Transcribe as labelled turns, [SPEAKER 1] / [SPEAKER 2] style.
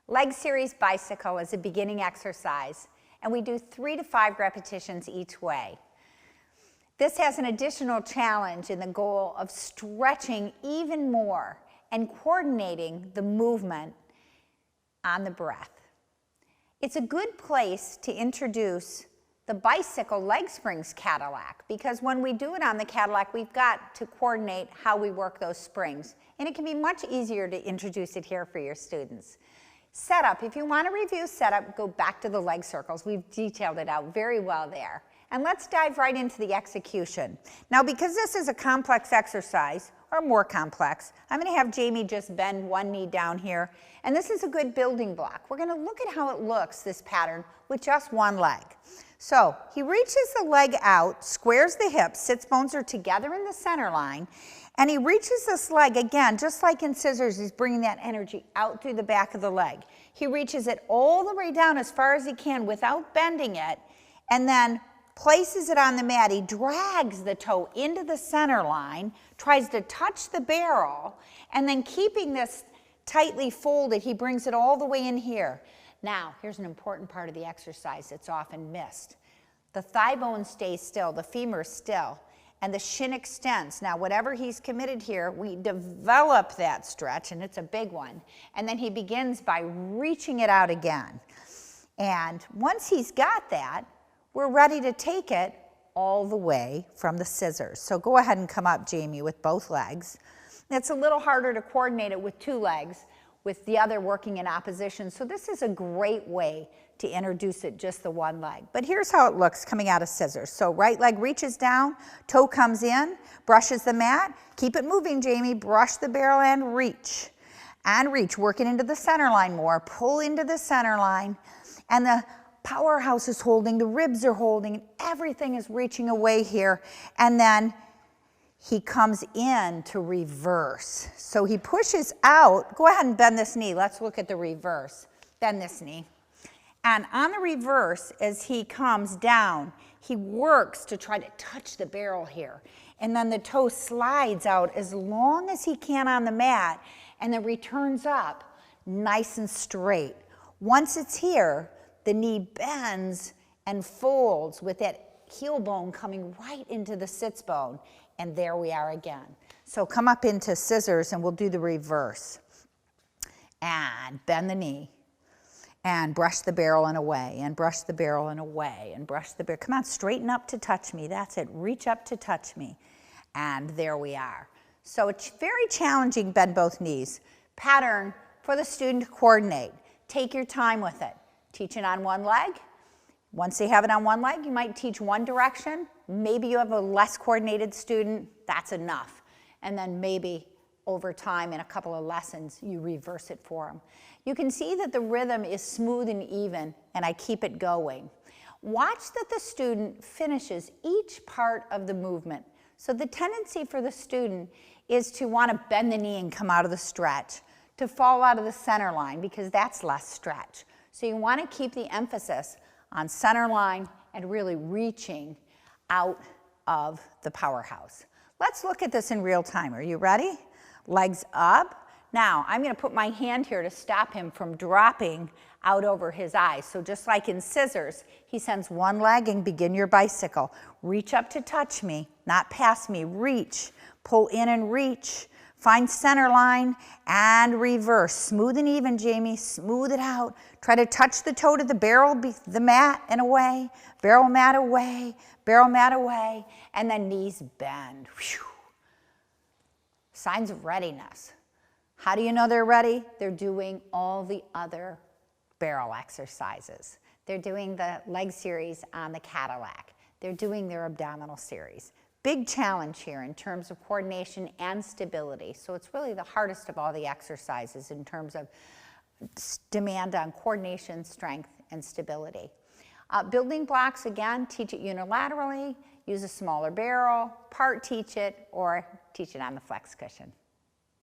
[SPEAKER 1] Leg series bicycle is a beginning exercise, and we do 3 to 5 repetitions each way. This has an additional challenge in the goal of stretching even more and coordinating the movement on the breath. It's a good place to introduce the bicycle leg springs Cadillac, because when we do it on the Cadillac, we've got to coordinate how we work those springs, and it can be much easier to introduce it here for your students. Setup, if you want to review setup, go back to the leg circles. We've detailed it out very well there. And let's dive right into the execution. Now, because this is a complex exercise, or more complex, I'm going to have Jamie just bend one knee down here, and this is a good building block. We're going to look at how it looks, this pattern, with just one leg. So he reaches the leg out, squares the hips, sits bones are together in the center line, and he reaches this leg again, just like in scissors, he's bringing that energy out through the back of the leg. He reaches it all the way down as far as he can without bending it, and then places it on the mat. He drags the toe into the center line, tries to touch the barrel, and then keeping this tightly folded, he brings it all the way in here. Now, here's an important part of the exercise that's often missed. The thigh bone stays still, the femur is still, and the shin extends. Now, whatever he's committed here, we develop that stretch, and it's a big one. And then he begins by reaching it out again. And once he's got that, we're ready to take it all the way from the scissors. So go ahead and come up, Jamie, with both legs. It's a little harder to coordinate it with 2 legs, with the other working in opposition. So this is a great way to introduce it just the one leg. But here's how it looks coming out of scissors. So right leg reaches down, toe comes in, brushes the mat. Keep it moving, Jamie. Brush the barrel and reach. And reach, work it into the center line more. Pull into the center line. And the powerhouse is holding, the ribs are holding, everything is reaching away here. And then he comes in to reverse. So he pushes out. Go ahead and bend this knee. Let's look at the reverse. Bend this knee. And on the reverse, as he comes down, he works to try to touch the barrel here. And then the toe slides out as long as he can on the mat, and then returns up nice and straight. Once it's here, the knee bends and folds with that heel bone coming right into the sits bone. And there we are again. So come up into scissors and we'll do the reverse. And bend the knee. And brush the barrel and away, and brush the barrel and away, and brush the barrel. Come on, straighten up to touch me. That's it. Reach up to touch me. And there we are. So it's very challenging, bend both knees. Pattern for the student to coordinate. Take your time with it. Teach it on one leg. Once they have it on one leg, you might teach one direction. Maybe you have a less coordinated student. That's enough. And then maybe over time in a couple of lessons, you reverse it for them. You can see that the rhythm is smooth and even, and I keep it going. Watch that the student finishes each part of the movement. So the tendency for the student is to want to bend the knee and come out of the stretch, to fall out of the center line, because that's less stretch. So you want to keep the emphasis on center line and really reaching out of the powerhouse. Let's look at this in real time. Are you ready? Legs up. Now, I'm going to put my hand here to stop him from dropping out over his eyes. So just like in scissors, he sends one leg and begin your bicycle. Reach up to touch me, not past me. Reach, pull in and reach. Find center line and reverse. Smooth and even, Jamie. Smooth it out. Try to touch the toe to the barrel, the mat and away. Barrel mat away. Barrel mat away. And then knees bend. Whew. Signs of readiness. How do you know they're ready? They're doing all the other barrel exercises. They're doing the leg series on the Cadillac. They're doing their abdominal series. Big challenge here in terms of coordination and stability. So it's really the hardest of all the exercises in terms of demand on coordination, strength, and stability. Building blocks, again, teach it unilaterally, use a smaller barrel, part teach it, or teach it on the flex cushion.